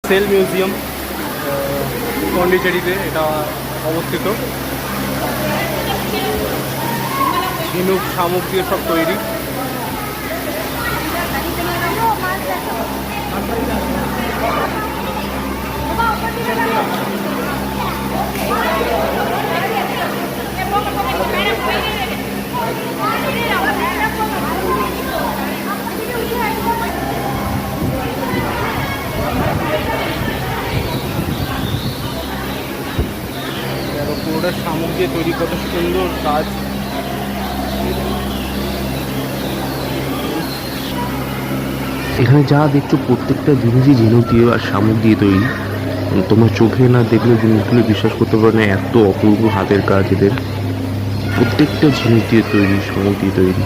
Sell museum পন্ডিচেরিতে এটা অবস্থিত। ঝিনুক শামুক দিয়ে সব তৈরি। পুরোটা শামুক দিয়ে তৈরি, কত সুন্দর কাজ। এখানে যা দেখছো প্রত্যেকটা জিনিসই ঝিনুক দিয়ে আর শামুক দিয়ে তৈরি। তোমার চোখে না দেখলে জিনিসগুলো বিশ্বাস করতে পারবে না, এত অপূর্ব হাতের কাজ এদের। প্রত্যেকটা ঝিনুক দিয়ে তৈরি, শামুক দিয়ে তৈরি।